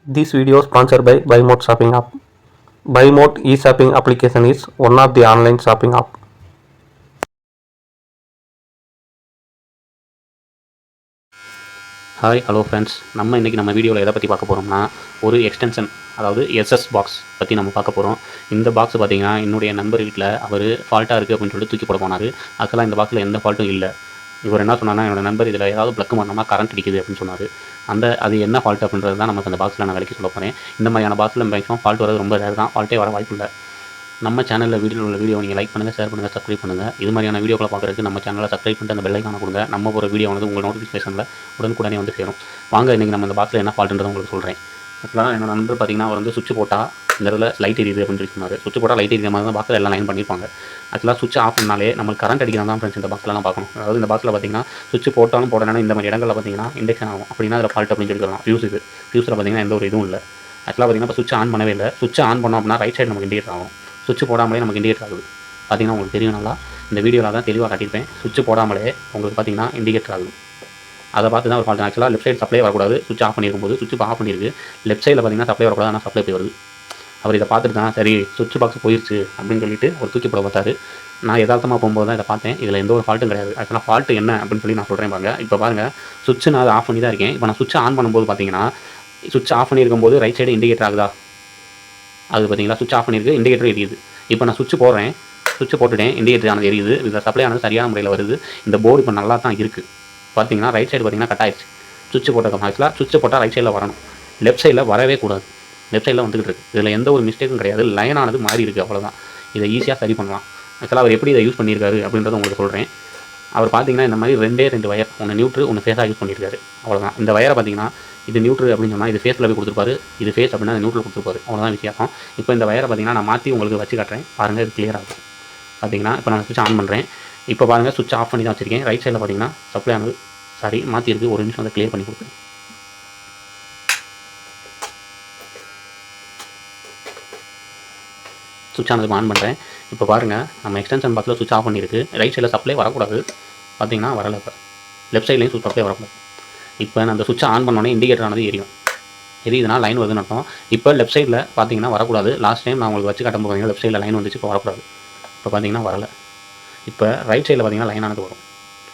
This video is sponsored by BuyMode Shopping app. BuyMode e-shopping application is one of the online shopping app. Hi hello friends, நம்ம வீடியோவில் எதை பற்றி பார்க்க போகிறோம்னா ஒரு எக்ஸ்டென்ஷன், அதாவது எஸ்எஸ் பாக்ஸ் பற்றி நம்ம பார்க்க போகிறோம். இந்த பாக்ஸ் பார்த்திங்கன்னா என்னுடைய நண்பர் வீட்டில் அவர் ஃபால்ட்டாக இருக்குது அப்படின்னு சொல்லிட்டு தூக்கி போட போனார். ஆக்சுவலாக இந்த பாக்ஸில் எந்த ஃபால்ட்டும் இல்லை. இவர் என்ன சொன்னார்னா, என்னோட நண்பர் இதில் ஏதாவது ப்ளக் பண்ணோம்னா கரண்ட் அடிக்குது அப்படின்னு சொன்னார். அது என்ன ஃபால்ட் அப்படின்றது தான் நமக்கு அந்த பாக்ஸில் நான் விலைக்கு சொல்ல போகிறேன். இந்த மாதிரியான பாக்ஸில் மேக்ஸிமம் ஃபால்ட் வரது ரொம்ப ரேர் தான். ஃபால்ட்டே வர வாய்ப்பு இல்லை. நம்ம சேனலில் வீடியோ நீங்கள் லைக் பண்ணுங்கள், ஷேர் பண்ணுங்கள், சப்ஸ்கிரைப் பண்ணுங்கள். இது மாதிரியான வீடியோக்களை பார்க்குறதுக்கு நம்ம சேனலை சப்ஸ்கிரைப் பண்ணிட்டு அந்த பெல் ஐகானை கொடுங்க. நம்ம ஒரு வீடியோ வந்து உங்கள் நோட்டிஃபிகேஷனில் உடனுக்குடனே வந்து சேரும். வாங்க இன்றைக்கி நம்ம இந்த பாக்ஸில் என்ன ஃபால்ட்டுன்றதை உங்களுக்கு சொல்கிறேன். ஆக்சுவலாக என்னோட நண்பர் பார்த்திங்கன்னா, அவர் வந்து சுவிட்ச் போட்டால் இந்த இடத்துல லைட் எரியுது அப்படின்னு சொல்லி சொன்னார். சுவிட்ச் போட்டால் லைட் எரியுற மாதிரி தான் பாக்ஸில் எல்லாம் லைன் பண்ணியிருப்பாங்க. ஆக்சுவலாக சுவிட்ச் ஆஃப் பண்ணாலே நம்மளுக்கு கரண்ட் அடிக்கிறாங்க தான் ஃப்ரெண்ட்ஸ் இந்த பாக்ஸ்லாம் பார்க்கணும். அதாவது இந்த பாக்ஸில் பார்த்திங்கன்னா சுவிட்ச் போட்டாலும் போடணும் இந்த மாதிரி இடங்களில் பார்த்திங்கன்னா இண்டக்ஷன் ஆகும். அப்படின்னா அதில் ஃபால்ட் அப்படின்னு சொல்லி சொல்லலாம். ஃபியூஸில் பார்த்திங்கன்னா எந்த ஒரு இதுவும் இல்லை. ஆக்சுவலாக பார்த்திங்கன்னா இப்போ சுவிட்ச் ஆன் பண்ணவே இல்லை. சுவிட்ச் ஆன் பண்ணோம் அப்படின்னா ரைட் சைடு நமக்கு இண்டிகேட் ஆகும். சுவிட்ச் போடாமலே நமக்கு இண்டிகேட்டர் ஆகுது. பார்த்திங்கன்னா உங்களுக்கு தெரியும், நல்லா இந்த வீடியோவில் தான் தெளிவாக காட்டியிருப்பேன். சுவிட்ச் போடாமலே உங்களுக்கு பார்த்திங்கன்னா இண்டிகேட்டர் ஆகுது. அதை பார்த்து தான் ஒரு ஃபால்ட். ஆக்சுவலாக லெஃப்ட் சைடு சப்ளை வரக்கூடாது. சுவிட்ச் ஆஃப் பண்ணியிருக்கும்போது சுவிட்ச் ஆஃப் பண்ணியிருக்கு. லெஃப்ட் சைடில் பார்த்திங்கன்னா சப்ளை வரக்கூடாது, ஆனால் சப்ளை போய் வருது. அவர் இதை பார்த்துட்டு தான் சரி சுவிட்ச் பாக்ஸ் போயிடுச்சு அப்படின்னு சொல்லிட்டு ஒரு தூக்கி போட பார்த்தாரு. நான் யதார்த்தமாக போகும்போது தான் இதை பார்த்தேன். இதில் எந்த ஒரு ஃபால்ட்டும் கிடையாது. ஆக்சுவலாக ஃபால்ட் என்ன அப்படின்னு சொல்லி நான் சொல்கிறேன் பாருங்கள். இப்போ பாருங்கள், சுவிட்ச் நான் அதை ஆஃப் பண்ணி தான் இருக்கேன். இப்போ நான் சுவிட்ச் ஆன் பண்ணும்போது பார்த்திங்கன்னா சுவிட்ச் ஆஃப் பண்ணியிருக்கும்போது ரைட் சைடு இண்டிகேட்டர் ஆகுதா? அது பார்த்திங்களா, சுவிட்ச் ஆஃப் பண்ணியிருக்கு, இண்டிகேட்டர் எரியுது. இப்போ நான் சுவிட்ச் போடுறேன், சுவிட்ச் போட்டுட்டேன், இண்டிகேட்டர் ஆனது எரியுது. இதில் சப்ளை ஆனது சரியான முறையில் வருது. இந்த போர்டு இப்போ நல்லா தான் இருக்குது. பார்த்திங்கன்னா ரைட் சைடு பார்த்திங்கன்னா கட் ஆயிடுச்சு. சுவிட்ச் போட்டதுக்கு ஆக்சுவலாக சுவிட்ச் போட்டால் ரைட் சைடில் வரணும், லெஃப்ட் சைடில் வரவே கூடாது. லெஃப்ட் சைடில் வந்துகிட்டு இருக்குது. இதில் எந்த ஒரு மிஸ்டேக்கும் கிடையாது. லைனானது மாறி இருக்குது, அவ்வளோதான். இதை ஈஸியாக சரி பண்ணலாம். ஆக்சுவலாக அவர் எப்படி இதை யூஸ் பண்ணியிருக்காரு அப்படின்றத உங்களுக்கு சொல்கிறேன். அவர் பார்த்திங்கன்னா இந்த மாதிரி ரெண்டு வயர், ஒன்று நியூட்ரு ஒன்று ஃபேஸாக யூஸ் பண்ணியிருக்காரு. அவ்வளோதான். இந்த வயரை பார்த்திங்கன்னா இது நியூட்ரு அப்படின்னு சொன்னால் இது ஃபேஸில் போய் கொடுத்துருப்பாரு. இது ஃபேஸ் அப்படின்னா நியூட்ரல் கொடுத்துருப்பாரு. அவ்வளோதான் வித்தியாசம். இப்போ இந்த வயரை பார்த்திங்கன்னா நான் மாற்றி உங்களுக்கு வச்சு காட்டுறேன். பாருங்கள், இது கிளியர் ஆகும். பார்த்திங்கன்னா இப்போ நான் சுவிட்ச் ஆன் பண்ணுறேன். இப்போ பாருங்கள், சுவிட்ச் ஆஃப் பண்ணி தான் வச்சுருக்கேன். ரைட் சைடில் பார்த்திங்கன்னா சப்ளை ஆனது மாற்றிருக்கு. ஒரு நிமிஷம் அதை கிளியர் பண்ணி கொடுக்குறேன். சுவிட்ச் ஆனது ஆன் பண்ணுறேன். இப்போ பாருங்கள், நம்ம எக்ஸ்டென்ஷன் பாக்ஸில் சுவிட்ச் ஆஃப் பண்ணியிருக்கு. ரைட் சைடில் சப்ளை வரக்கூடாது. பார்த்திங்கன்னா வரலை. இப்போ லெஃப்ட் சைட்லேயும் சப்ளை வரக்கூடாது. இப்போ நான் அந்த சுவிட்சை ஆன் பண்ணோன்னே இண்டிகேட்டர் ஆனது எரியுதுன்னா லைன் வருதுன்னு அர்த்தம். இப்போ லெஃப்ட் சைடில் பார்த்திங்கன்னா வரக்கூடாது. லாஸ்ட் டைம் நான் உங்களுக்கு வச்சு காட்டும் போது லெஃப்ட் சைடில் லைன் வந்துச்சு, இப்போ வரக்கூடாது. இப்போ பார்த்திங்கன்னா வரலை. இப்போ ரைட் சைடில் பார்த்திங்கன்னா லைனானது வரும்.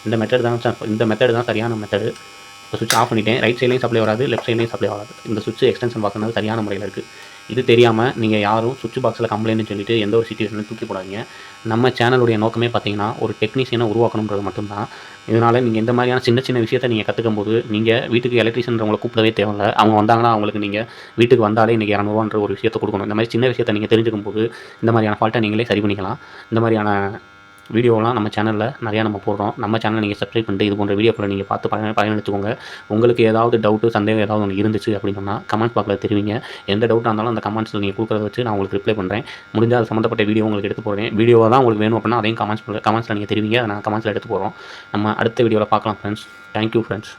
இந்த மெத்தட் தான் சரியான மெத்தடு. இப்போ சுவிட்ச் ஆஃப் பண்ணிட்டேன். ரைட் சைட்லேயும் சப்ளை வராது, லெஃப்ட் சைட்லேயும் சப்ளை வராது. இந்த சுவிட்ச் எக்ஸ்டென்ஷன் பாக்ஸ் சரியான முறையில் இருக்குது. இது தெரியாமல் நீங்கள் யாரும் சுவிட்ச் பாக்ஸில் கம்ப்ளைண்ட்னு சொல்லிட்டு எந்த ஒரு சிச்சுவேஷனும் தூக்கி போடாதீங்க. நம்ம சேனலுடைய நோக்கமே பார்த்திங்கன்னா ஒரு டெக்னீஷியனை உருவாக்கணுன்றது மட்டும்தான். இதனால் நீங்கள் இந்த மாதிரியான சின்ன விஷயத்தை நீங்கள் கற்றுக்கும் போது நீங்கள் வீட்டுக்கு எலக்ட்ரிஷியன்றவங்களை கூப்பிடவே தேவையில்லை. அவங்க வந்தாங்கன்னா அவங்களுக்கு நீங்கள் வீட்டுக்கு வந்தாலே இன்றைக்கி 200 ஒரு விஷயத்தை கொடுக்கணும். இந்த மாதிரி சின்ன விஷயத்தை நீங்கள் தெரிஞ்சுக்கும் போது இந்த மாதிரியான ஃபால்ட்டை நீங்களே சரி பண்ணிக்கலாம். இந்த மாதிரியான வீடியோலாம் நம்ம சேனலில் நிறையா நம்ம போடுறோம். நம்ம சேனலை நீங்கள் சப்ஸ்கிரைப் பண்ணிட்டு இது போன்ற வீடியோக்களை நீங்கள் பார்த்து பயனளிச்சுக்கோங்க. உங்களுக்கு ஏதாவது டவுட்டு, சந்தேகம் ஏதாவது ஒன்று இருந்துச்சு அப்படின்னா கமெண்ட் பாக்ஸில் தெரிவிங்க. எந்த டவுட்டாக இருந்தாலும் அந்த கமெண்ட்ஸில் நீங்கள் கொடுக்குறத வச்சு நான் உங்களுக்கு ரிப்ளை பண்ணுறேன். முடிஞ்சால் அது சம்மந்தப்பட்ட வீடியோ உங்களுக்கு எடுத்து போடுறேன். வீடியோவாக தான் உங்களுக்கு வேணும் அப்படின்னா அதையும் கமெண்ட்ஸில் நீங்கள் தெரிவிங்க. அதை நான் கமெண்ட்ஸில் எடுத்து போடுறோம். நம்ம அடுத்த வீடியோவில் பார்க்கலாம் ஃப்ரெண்ட்ஸ். Thank you friends.